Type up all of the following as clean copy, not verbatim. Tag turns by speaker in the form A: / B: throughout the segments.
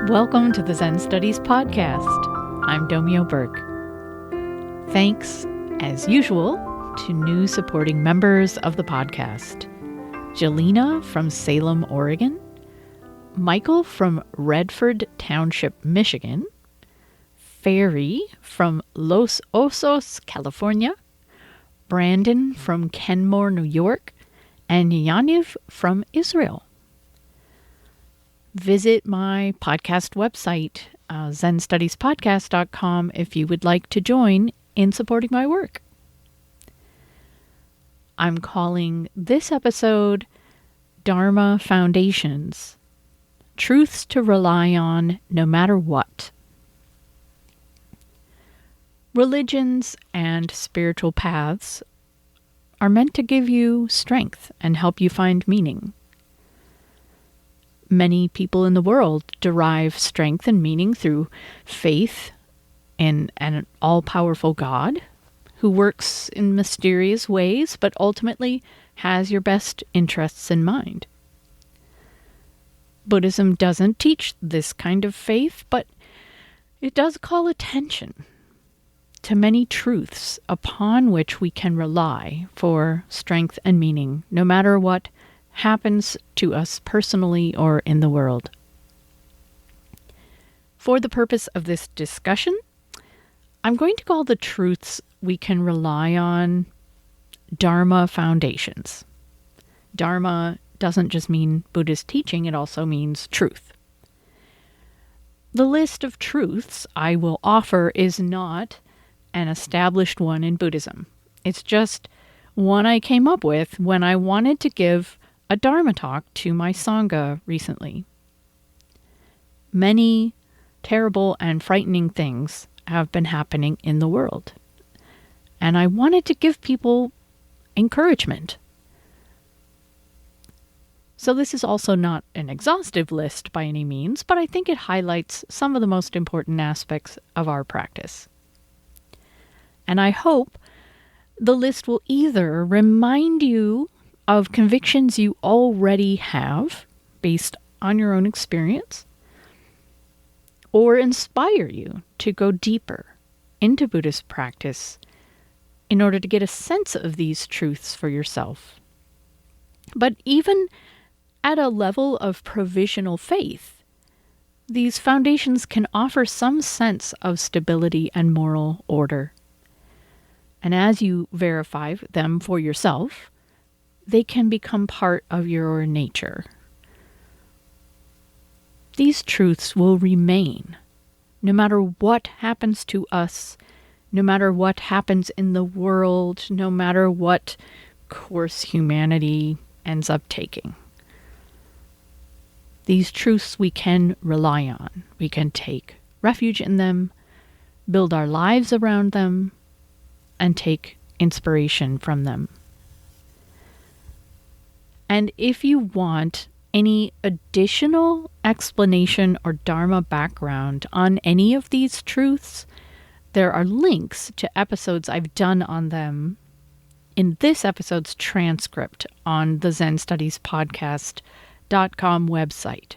A: Welcome to the Zen Studies Podcast. I'm Domyo Burke. Thanks, as usual, to new supporting members of the podcast. Jelena from Salem, Oregon. Michael from Redford Township, Michigan. Ferry from Los Osos, California. Brandon from Kenmore, New York. And Yaniv from Israel. Visit my podcast website, zenstudiespodcast.com, if you would like to join in supporting my work. I'm calling this episode Dharma Foundations, Truths to Rely on No Matter What. Religions and spiritual paths are meant to give you strength and help you find meaning. Many people in the world derive strength and meaning through faith in an all-powerful God who works in mysterious ways but ultimately has your best interests in mind. Buddhism doesn't teach this kind of faith, but it does call attention to many truths upon which we can rely for strength and meaning, no matter what happens to us personally or in the world. For the purpose of this discussion, I'm going to call the truths we can rely on Dharma Foundations. Dharma doesn't just mean Buddhist teaching, it also means truth. The list of truths I will offer is not an established one in Buddhism. It's just one I came up with when I wanted to give a Dharma talk to my Sangha recently. Many terrible and frightening things have been happening in the world, and I wanted to give people encouragement. So this is also not an exhaustive list by any means, but I think it highlights some of the most important aspects of our practice. And I hope the list will either remind you of convictions you already have based on your own experience, or inspire you to go deeper into Buddhist practice in order to get a sense of these truths for yourself. But even at a level of provisional faith, these foundations can offer some sense of stability and moral order. And as you verify them for yourself, they can become part of your nature. These truths will remain no matter what happens to us, no matter what happens in the world, no matter what course humanity ends up taking. These truths we can rely on. We can take refuge in them, build our lives around them, and take inspiration from them. And if you want any additional explanation or Dharma background on any of these truths, there are links to episodes I've done on them in this episode's transcript on the zenstudiespodcast.com website.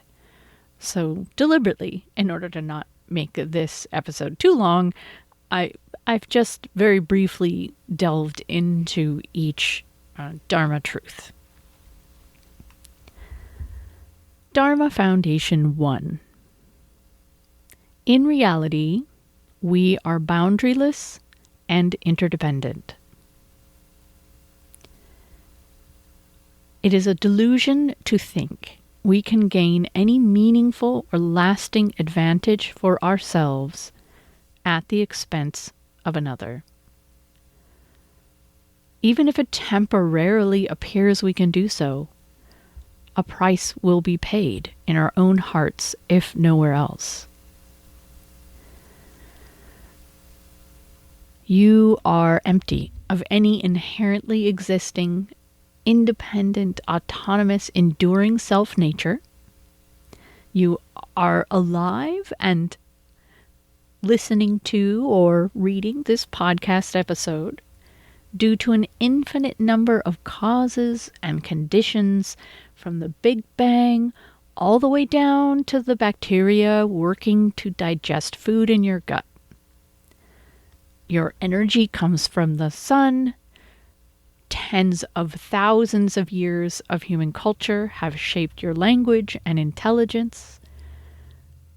A: So deliberately, in order to not make this episode too long, I've just very briefly delved into each Dharma truth. Dharma Foundation 1. In reality, we are boundaryless and interdependent. It is a delusion to think we can gain any meaningful or lasting advantage for ourselves at the expense of another. Even if it temporarily appears we can do so, a price will be paid in our own hearts, if nowhere else. You are empty of any inherently existing, independent, autonomous, enduring self-nature. You are alive and listening to or reading this podcast episode due to an infinite number of causes and conditions from the Big Bang all the way down to the bacteria working to digest food in your gut. Your energy comes from the sun. Tens of thousands of years of human culture have shaped your language and intelligence.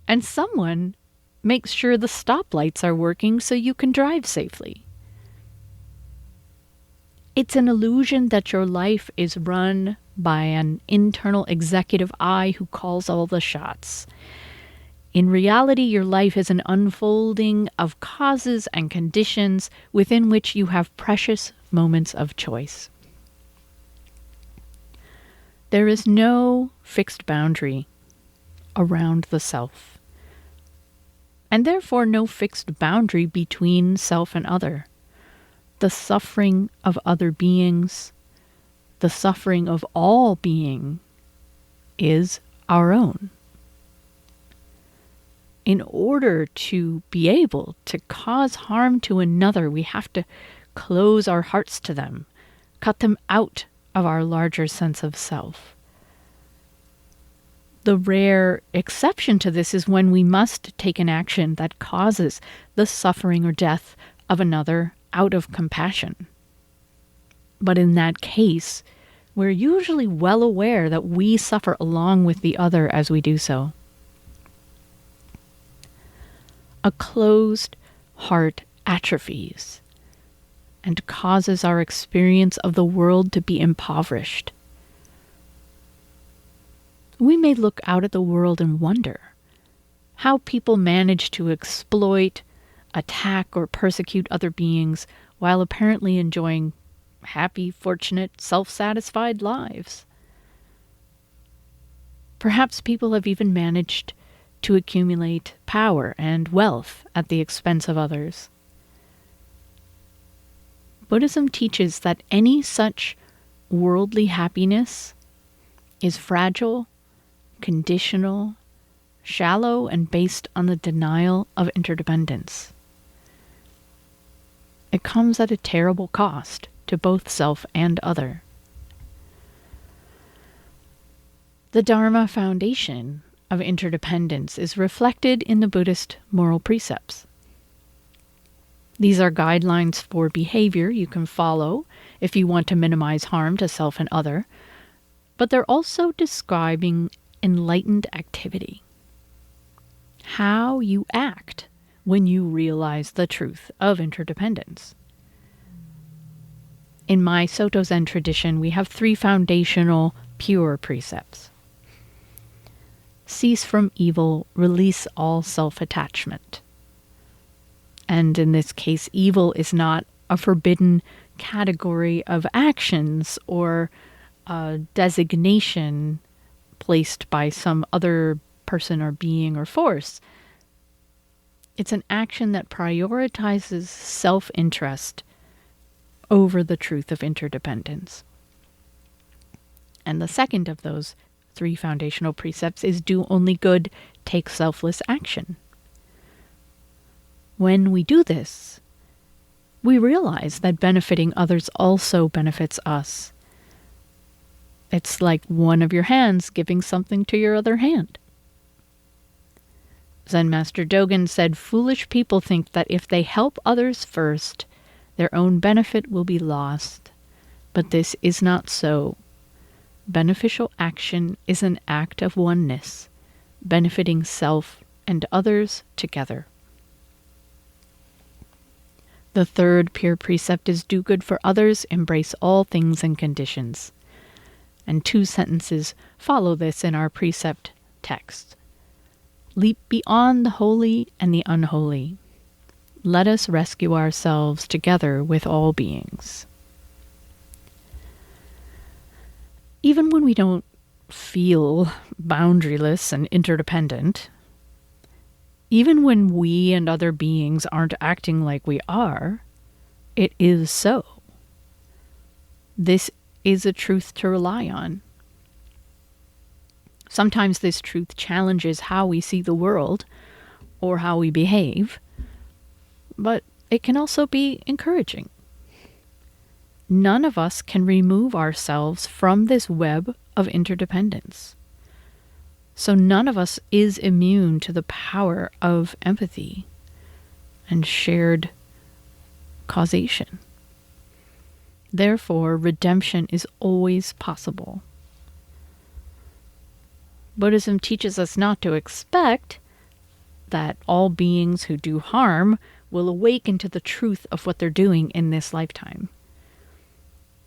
A: And someone makes sure the stoplights are working so you can drive safely. It's an illusion that your life is run by an internal executive I who calls all the shots. In reality, your life is an unfolding of causes and conditions within which you have precious moments of choice. There is no fixed boundary around the self, and therefore no fixed boundary between self and other. The suffering of other beings, the suffering of all being, is our own. In order to be able to cause harm to another, we have to close our hearts to them, cut them out of our larger sense of self. The rare exception to this is when we must take an action that causes the suffering or death of another out of compassion. But in that case, we're usually well aware that we suffer along with the other as we do so. A closed heart atrophies and causes our experience of the world to be impoverished. We may look out at the world and wonder how people manage to exploit, attack, or persecute other beings while apparently enjoying happy, fortunate, self-satisfied lives. Perhaps people have even managed to accumulate power and wealth at the expense of others. Buddhism teaches that any such worldly happiness is fragile, conditional, shallow, and based on the denial of interdependence. It comes at a terrible cost to both self and other. The Dharma Foundation of interdependence is reflected in the Buddhist moral precepts. These are guidelines for behavior you can follow if you want to minimize harm to self and other, but they're also describing enlightened activity. How you act when you realize the truth of interdependence. In my Soto Zen tradition, we have 3 foundational pure precepts. Cease from evil, release all self-attachment. And in this case, evil is not a forbidden category of actions or a designation placed by some other person or being or force. It's an action that prioritizes self-interest over the truth of interdependence. And the second of those 3 foundational precepts is do only good, take selfless action. When we do this, we realize that benefiting others also benefits us. It's like one of your hands giving something to your other hand. Zen Master Dogen said, "Foolish people think that if they help others first, their own benefit will be lost. But this is not so. Beneficial action is an act of oneness, benefiting self and others together." The third pure precept is do good for others, embrace all things and conditions. And 2 sentences follow this in our precept text. Leap beyond the holy and the unholy. Let us rescue ourselves together with all beings. Even when we don't feel boundaryless and interdependent, even when we and other beings aren't acting like we are, it is so. This is a truth to rely on. Sometimes this truth challenges how we see the world or how we behave, but it can also be encouraging. None of us can remove ourselves from this web of interdependence. So none of us is immune to the power of empathy and shared causation. Therefore, redemption is always possible. Buddhism teaches us not to expect that all beings who do harm will awaken to the truth of what they're doing in this lifetime.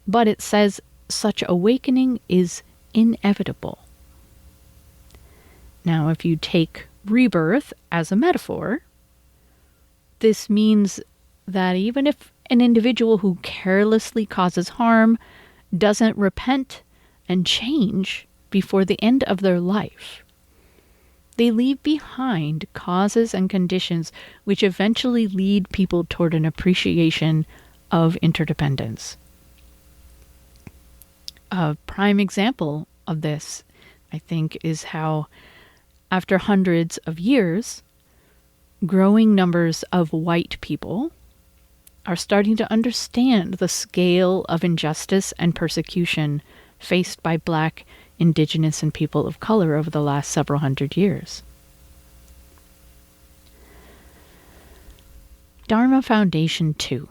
A: But it says such awakening is inevitable. Now, if you take rebirth as a metaphor, this means that even if an individual who carelessly causes harm doesn't repent and change before the end of their life, they leave behind causes and conditions which eventually lead people toward an appreciation of interdependence. A prime example of this, I think, is how after hundreds of years, growing numbers of white people are starting to understand the scale of injustice and persecution faced by Black, Indigenous, and people of color over the last several hundred years. Dharma Foundation 2.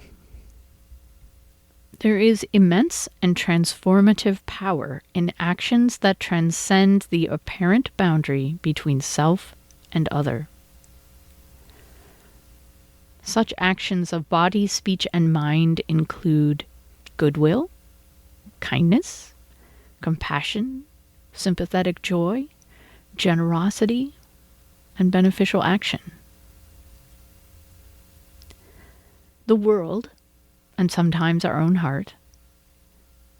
A: There is immense and transformative power in actions that transcend the apparent boundary between self and other. Such actions of body, speech, and mind include goodwill, kindness, compassion, sympathetic joy, generosity, and beneficial action. The world, and sometimes our own heart,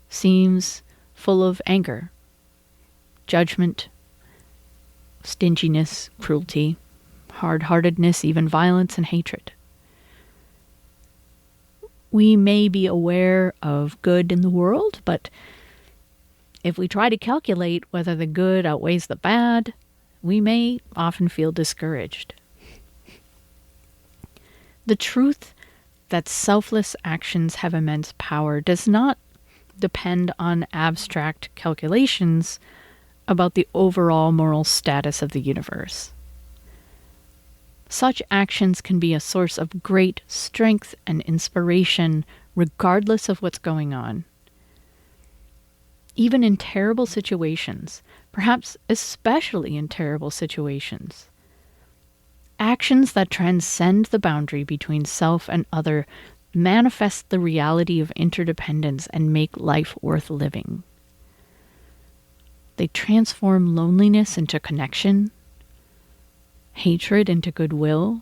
A: seems full of anger, judgment, stinginess, cruelty, hard-heartedness, even violence and hatred. We may be aware of good in the world, but if we try to calculate whether the good outweighs the bad, we may often feel discouraged. The truth that selfless actions have immense power does not depend on abstract calculations about the overall moral status of the universe. Such actions can be a source of great strength and inspiration regardless of what's going on. Even in terrible situations, perhaps especially in terrible situations, actions that transcend the boundary between self and other manifest the reality of interdependence and make life worth living. They transform loneliness into connection, hatred into goodwill,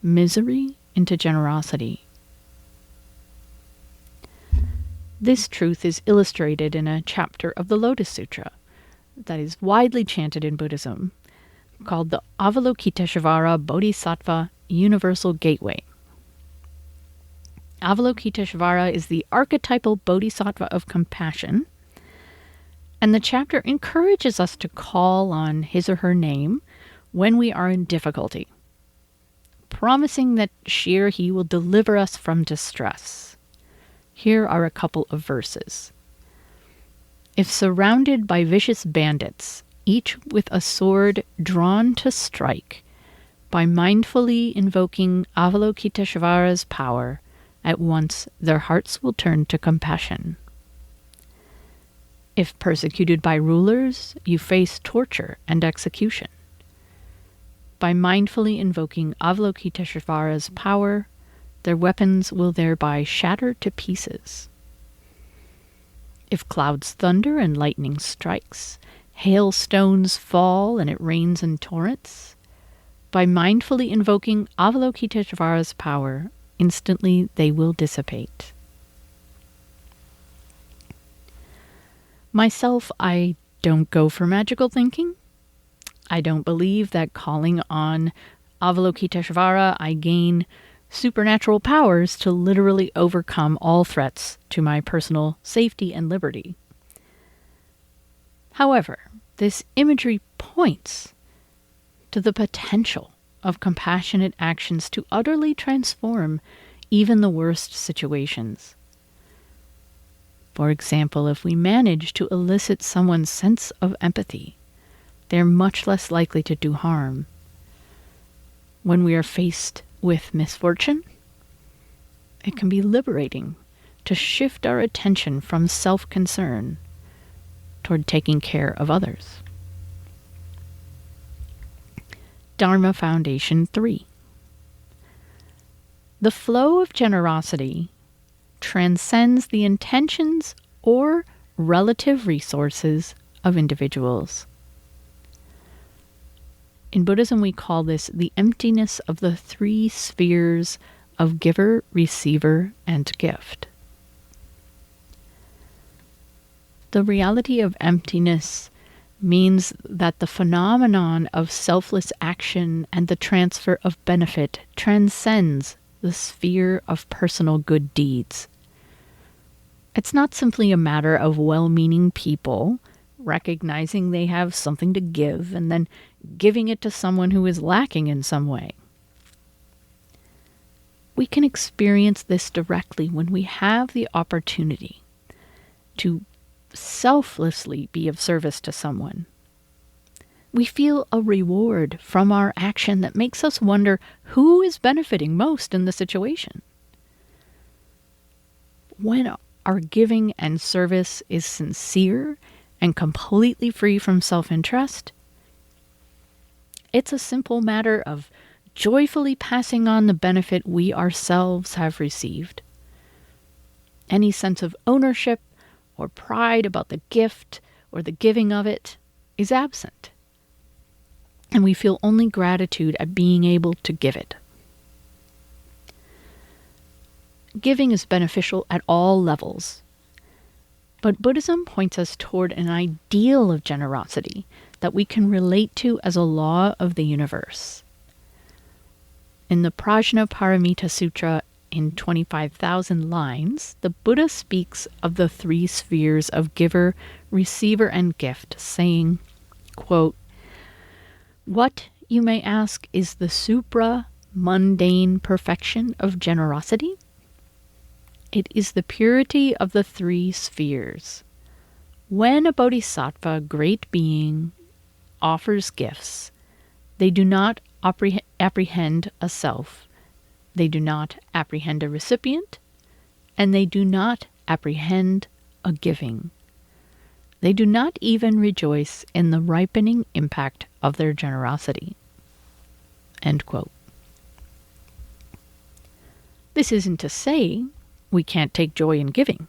A: misery into generosity. This truth is illustrated in a chapter of the Lotus Sutra that is widely chanted in Buddhism, called the Avalokiteshvara Bodhisattva Universal Gateway. Avalokiteshvara is the archetypal bodhisattva of compassion, and the chapter encourages us to call on his or her name when we are in difficulty, promising that he will deliver us from distress. Here are a couple of verses. If surrounded by vicious bandits, each with a sword drawn to strike, by mindfully invoking Avalokiteshvara's power, at once their hearts will turn to compassion. If persecuted by rulers, you face torture and execution. By mindfully invoking Avalokiteshvara's power, their weapons will thereby shatter to pieces. If clouds thunder and lightning strikes, hailstones fall and it rains in torrents, by mindfully invoking Avalokiteshvara's power, instantly they will dissipate. Myself, I don't go for magical thinking. I don't believe that calling on Avalokiteshvara I gain supernatural powers to literally overcome all threats to my personal safety and liberty. However, this imagery points to the potential of compassionate actions to utterly transform even the worst situations. For example, if we manage to elicit someone's sense of empathy, they're much less likely to do harm. When we are faced with misfortune, it can be liberating to shift our attention from self-concern toward taking care of others. Dharma Foundation 3. The flow of generosity transcends the intentions or relative resources of individuals. In Buddhism, we call this the emptiness of the three spheres of giver, receiver, and gift. The reality of emptiness means that the phenomenon of selfless action and the transfer of benefit transcends the sphere of personal good deeds. It's not simply a matter of well-meaning people recognizing they have something to give and then giving it to someone who is lacking in some way. We can experience this directly when we have the opportunity to selflessly be of service to someone. We feel a reward from our action that makes us wonder who is benefiting most in the situation. When our giving and service is sincere and completely free from self-interest, it's a simple matter of joyfully passing on the benefit we ourselves have received. Any sense of ownership or pride about the gift or the giving of it is absent, and we feel only gratitude at being able to give it. Giving is beneficial at all levels, but Buddhism points us toward an ideal of generosity that we can relate to as a law of the universe. In the Prajnaparamita Sutra, in 25,000 lines, the Buddha speaks of the three spheres of giver, receiver, and gift, saying, quote, "What, you may ask, is the supra-mundane perfection of generosity? It is the purity of the three spheres. When a bodhisattva, great being, offers gifts, they do not apprehend a self, they do not apprehend a recipient, and they do not apprehend a giving. They do not even rejoice in the ripening impact of their generosity." End quote. This isn't to say we can't take joy in giving,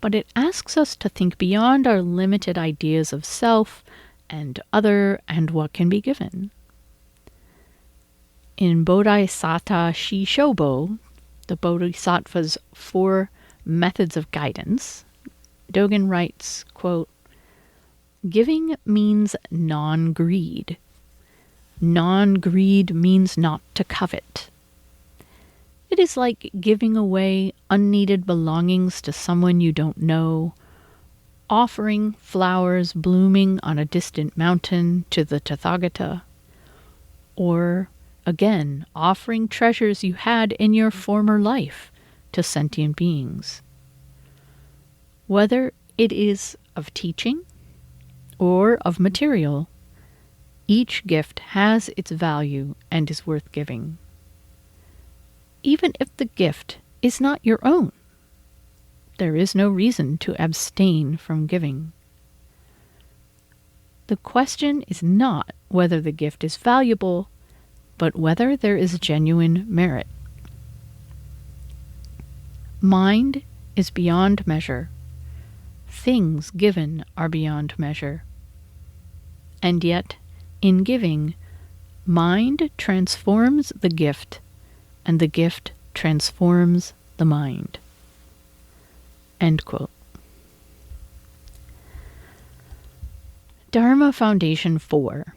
A: but it asks us to think beyond our limited ideas of self and other and what can be given. In Bodhisattva Shishobo, the Bodhisattva's 4 methods of guidance, Dogen writes, quote, "Giving means non-greed. Non-greed means not to covet. It is like giving away unneeded belongings to someone you don't know, offering flowers blooming on a distant mountain to the Tathagata, or, again, offering treasures you had in your former life to sentient beings. Whether it is of teaching or of material, each gift has its value and is worth giving. Even if the gift is not your own, there is no reason to abstain from giving. The question is not whether the gift is valuable, but whether there is genuine merit. Mind is beyond measure. Things given are beyond measure. And yet, in giving, mind transforms the gift, and the gift transforms the mind." End quote. Dharma Foundation 4.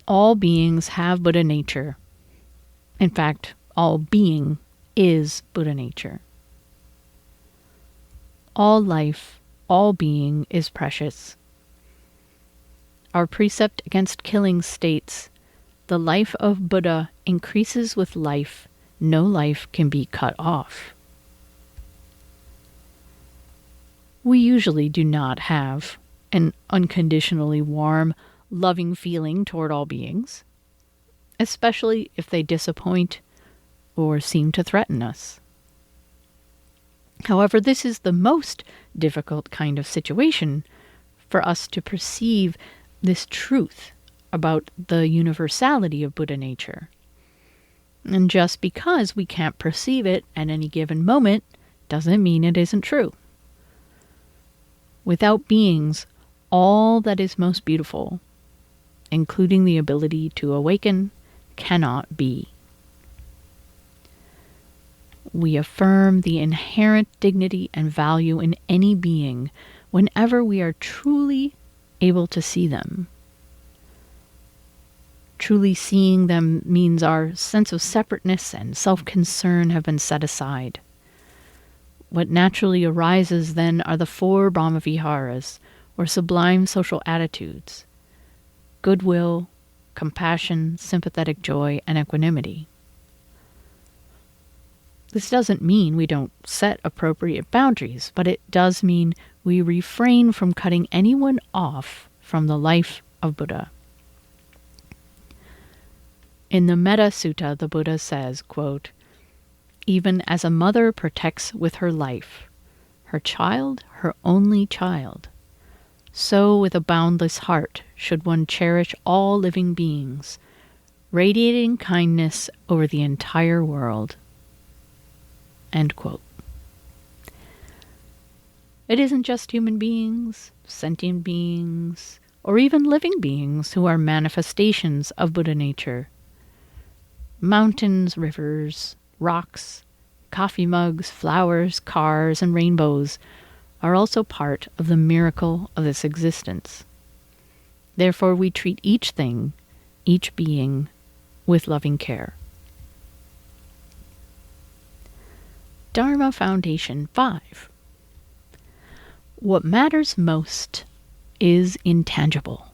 A: All beings have Buddha nature. In fact, all being is Buddha nature. All life, all being is precious. Our precept against killing states, "The life of Buddha increases with life. No life can be cut off." We usually do not have an unconditionally warm, loving feeling toward all beings, especially if they disappoint or seem to threaten us. However, this is the most difficult kind of situation for us to perceive this truth about the universality of Buddha nature. And just because we can't perceive it at any given moment doesn't mean it isn't true. Without beings, all that is most beautiful, including the ability to awaken, cannot be. We affirm the inherent dignity and value in any being whenever we are truly able to see them. Truly seeing them means our sense of separateness and self-concern have been set aside. What naturally arises then are the four Brahmaviharas, or sublime social attitudes: goodwill, compassion, sympathetic joy, and equanimity. This doesn't mean we don't set appropriate boundaries, but it does mean we refrain from cutting anyone off from the life of Buddha. In the Metta Sutta, the Buddha says, quote, "Even as a mother protects with her life, her child, her only child, so with a boundless heart should one cherish all living beings, radiating kindness over the entire world." End quote. It isn't just human beings, sentient beings, or even living beings who are manifestations of Buddha nature. Mountains, rivers, rocks, coffee mugs, flowers, cars, and rainbows are also part of the miracle of this existence. Therefore, we treat each thing, each being, with loving care. Dharma Foundation 5. What matters most is intangible.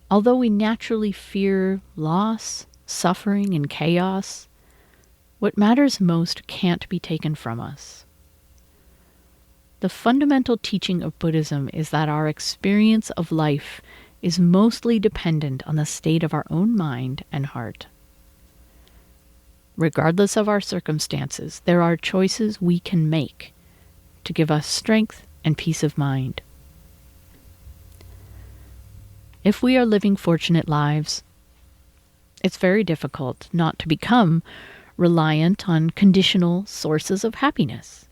A: Although we naturally fear loss, suffering, and chaos, what matters most can't be taken from us. The fundamental teaching of Buddhism is that our experience of life is mostly dependent on the state of our own mind and heart. Regardless of our circumstances, there are choices we can make to give us strength and peace of mind. If we are living fortunate lives, it's very difficult not to become reliant on conditional sources of happiness.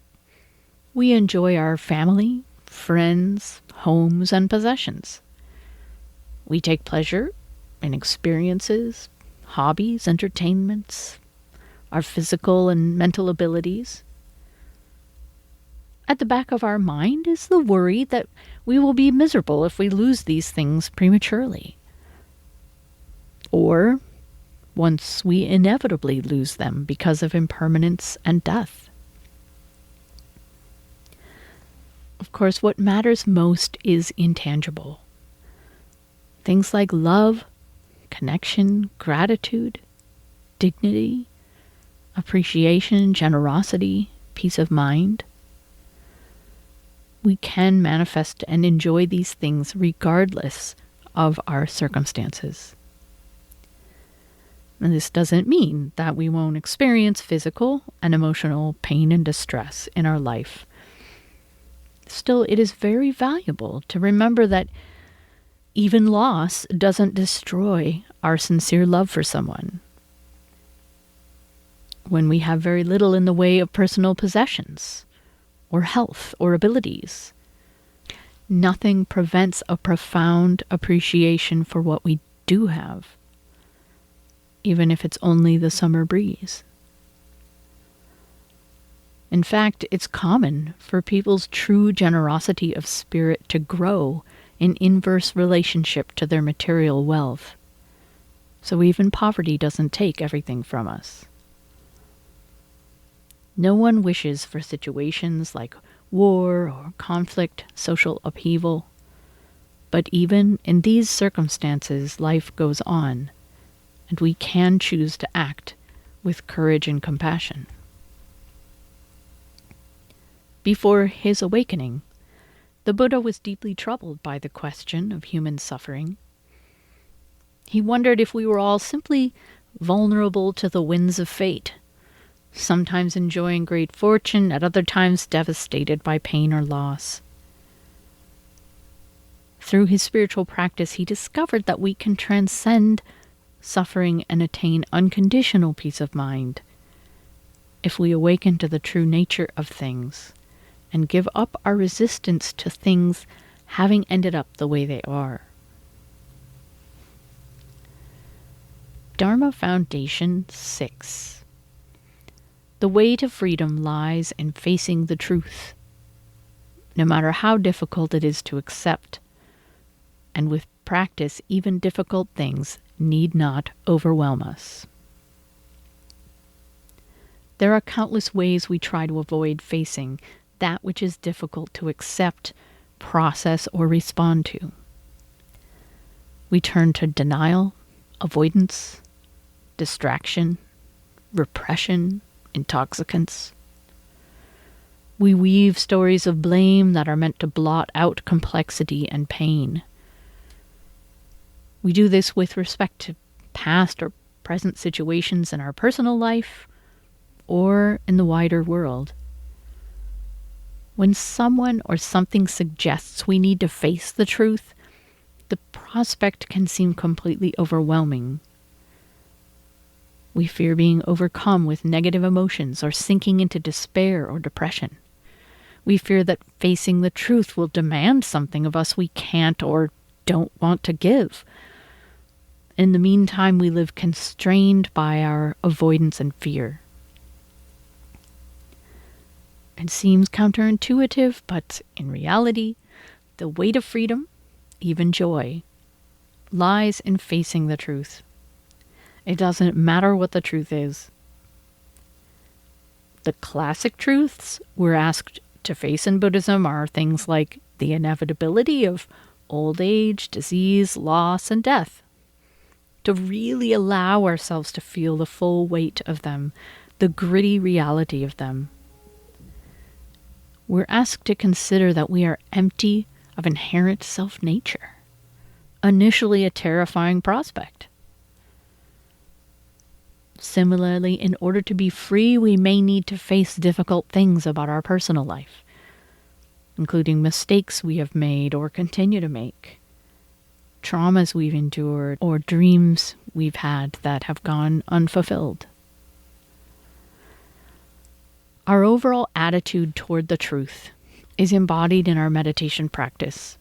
A: We enjoy our family, friends, homes, and possessions. We take pleasure in experiences, hobbies, entertainments, our physical and mental abilities. At the back of our mind is the worry that we will be miserable if we lose these things prematurely, or once we inevitably lose them because of impermanence and death. Of course, what matters most is intangible. Things like love, connection, gratitude, dignity, appreciation, generosity, peace of mind. We can manifest and enjoy these things regardless of our circumstances. And this doesn't mean that we won't experience physical and emotional pain and distress in our life. Still, it is very valuable to remember that even loss doesn't destroy our sincere love for someone. When we have very little in the way of personal possessions, or health, or abilities, nothing prevents a profound appreciation for what we do have, even if it's only the summer breeze. In fact, it's common for people's true generosity of spirit to grow in inverse relationship to their material wealth. So even poverty doesn't take everything from us. No one wishes for situations like war or conflict, social upheaval. But even in these circumstances, life goes on, and we can choose to act with courage and compassion. Before his awakening, The Buddha was deeply troubled by the question of human suffering. He wondered if we were all simply vulnerable to the winds of fate, sometimes enjoying great fortune, at other times devastated by pain or loss. Through his spiritual practice, he discovered that we can transcend suffering and attain unconditional peace of mind if we awaken to the true nature of things and give up our resistance to things having ended up the way they are. Dharma Foundation 6. The way to freedom lies in facing the truth, no matter how difficult it is to accept. And with practice, even difficult things need not overwhelm us. There are countless ways we try to avoid facing that which is difficult to accept, process, or respond to. We turn to denial, avoidance, distraction, repression, intoxicants. We weave stories of blame that are meant to blot out complexity and pain. We do this with respect to past or present situations in our personal life or in the wider world. When someone or something suggests we need to face the truth, the prospect can seem completely overwhelming. We fear being overcome with negative emotions or sinking into despair or depression. We fear that facing the truth will demand something of us we can't or don't want to give. In the meantime, we live constrained by our avoidance and fear. It seems counterintuitive, but in reality, the way to freedom, even joy, lies in facing the truth. It doesn't matter what the truth is. The classic truths we're asked to face in Buddhism are things like the inevitability of old age, disease, loss, and death. To really allow ourselves to feel the full weight of them, the gritty reality of them. We're asked to consider that we are empty of inherent self-nature, initially a terrifying prospect. Similarly, in order to be free, we may need to face difficult things about our personal life, including mistakes we have made or continue to make, traumas we've endured, or dreams we've had that have gone unfulfilled. Our overall attitude toward the truth is embodied in our meditation practice.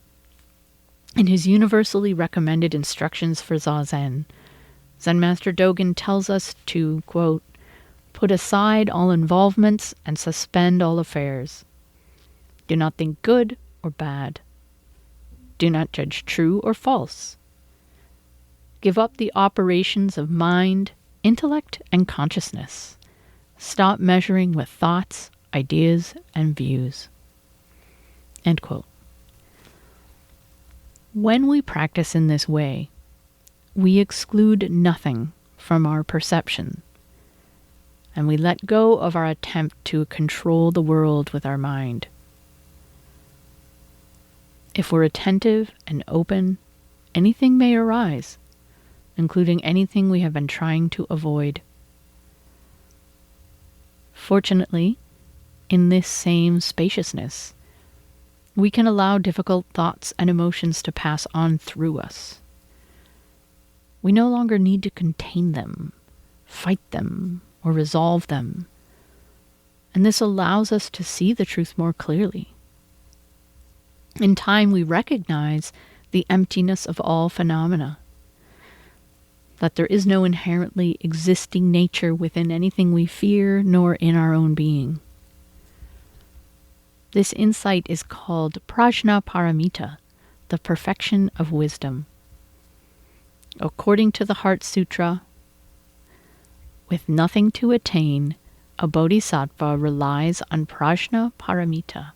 A: In his universally recommended instructions for Zazen, Zen Master Dogen tells us to, quote, put aside all involvements and suspend all affairs. Do not think good or bad. Do not judge true or false. Give up the operations of mind, intellect, and consciousness. Stop measuring with thoughts, ideas, and views. End quote. When we practice in this way, we exclude nothing from our perception, and we let go of our attempt to control the world with our mind. If we're attentive and open, anything may arise, including anything we have been trying to avoid. Fortunately, in this same spaciousness, we can allow difficult thoughts and emotions to pass on through us. We no longer need to contain them, fight them, or resolve them, and this allows us to see the truth more clearly. In time, we recognize the emptiness of all phenomena, that there is no inherently existing nature within anything we fear, nor in our own being. This insight is called prajna paramita, the perfection of wisdom. According to the Heart Sutra, with nothing to attain, a bodhisattva relies on prajna paramita,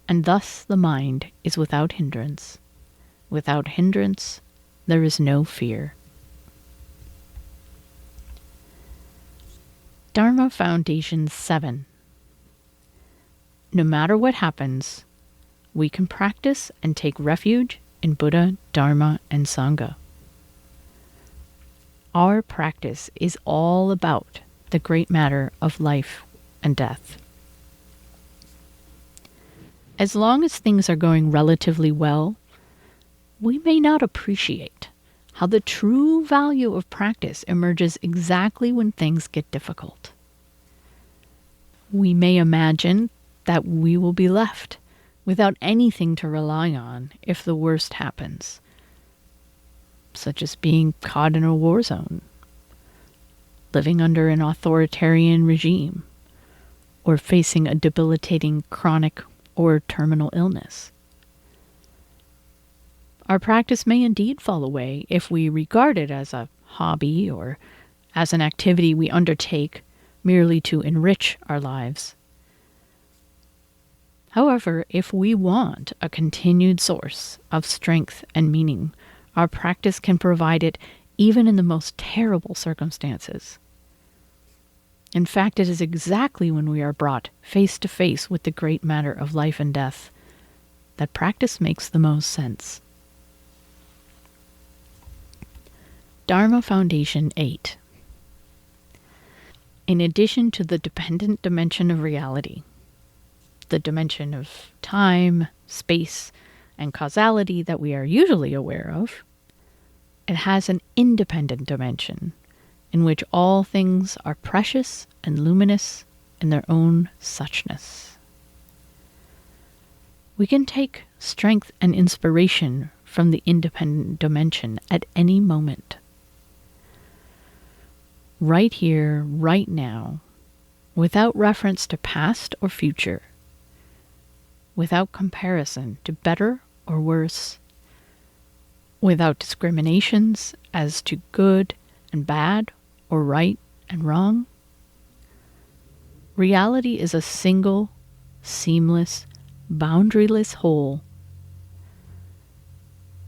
A: and thus the mind is without hindrance. Without hindrance, there is no fear. Dharma Foundations 7. No matter what happens, we can practice and take refuge in Buddha, Dharma, and Sangha. Our practice is all about the great matter of life and death. As long as things are going relatively well, we may not appreciate how the true value of practice emerges exactly when things get difficult. We may imagine that we will be left without anything to rely on if the worst happens, such as being caught in a war zone, living under an authoritarian regime, or facing a debilitating chronic or terminal illness. Our practice may indeed fall away if we regard it as a hobby or as an activity we undertake merely to enrich our lives. However, if we want a continued source of strength and meaning, our practice can provide it even in the most terrible circumstances. In fact, it is exactly when we are brought face to face with the great matter of life and death that practice makes the most sense. Dharma Foundation 8. In addition to the dependent dimension of reality, the dimension of time, space, and causality that we are usually aware of, it has an independent dimension in which all things are precious and luminous in their own suchness. We can take strength and inspiration from the independent dimension at any moment. Right here, right now, without reference to past or future, without comparison to better or worse, without discriminations as to good and bad or right and wrong. Reality is a single, seamless, boundaryless whole.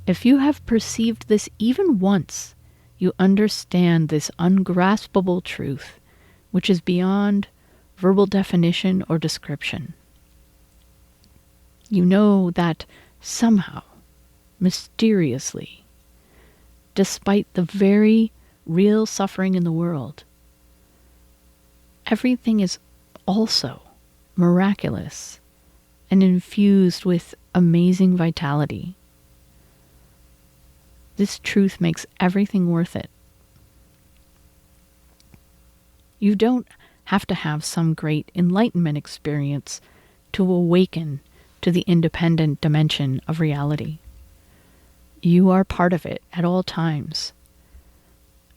A: If you have perceived this even once, you understand this ungraspable truth, which is beyond verbal definition or description. You know that somehow, mysteriously, despite the very real suffering in the world, everything is also miraculous and infused with amazing vitality. This truth makes everything worth it. You don't have to have some great enlightenment experience to awaken to the independent dimension of reality. You are part of it at all times,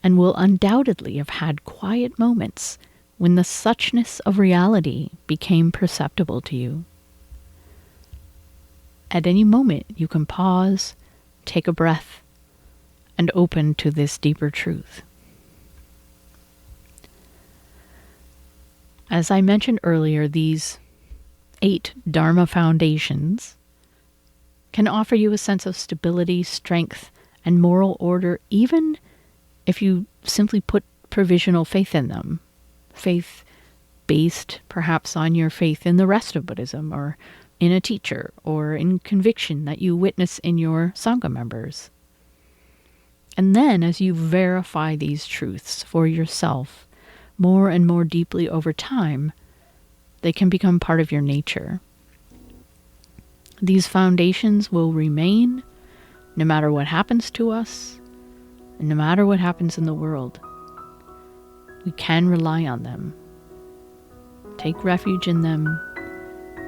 A: and will undoubtedly have had quiet moments when the suchness of reality became perceptible to you. At any moment, you can pause, take a breath, and open to this deeper truth. As I mentioned earlier, these 8 Dharma Foundations can offer you a sense of stability, strength, and moral order, even if you simply put provisional faith in them. Faith based perhaps on your faith in the rest of Buddhism, or in a teacher, or in conviction that you witness in your Sangha members. And then, as you verify these truths for yourself more and more deeply over time, they can become part of your nature. These foundations will remain no matter what happens to us, and no matter what happens in the world. We can rely on them, take refuge in them,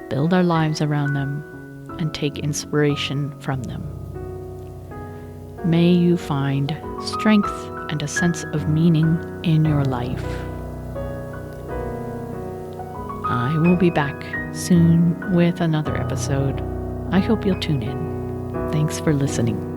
A: build our lives around them, and take inspiration from them. May you find strength and a sense of meaning in your life. I will be back soon with another episode. I hope you'll tune in. Thanks for listening.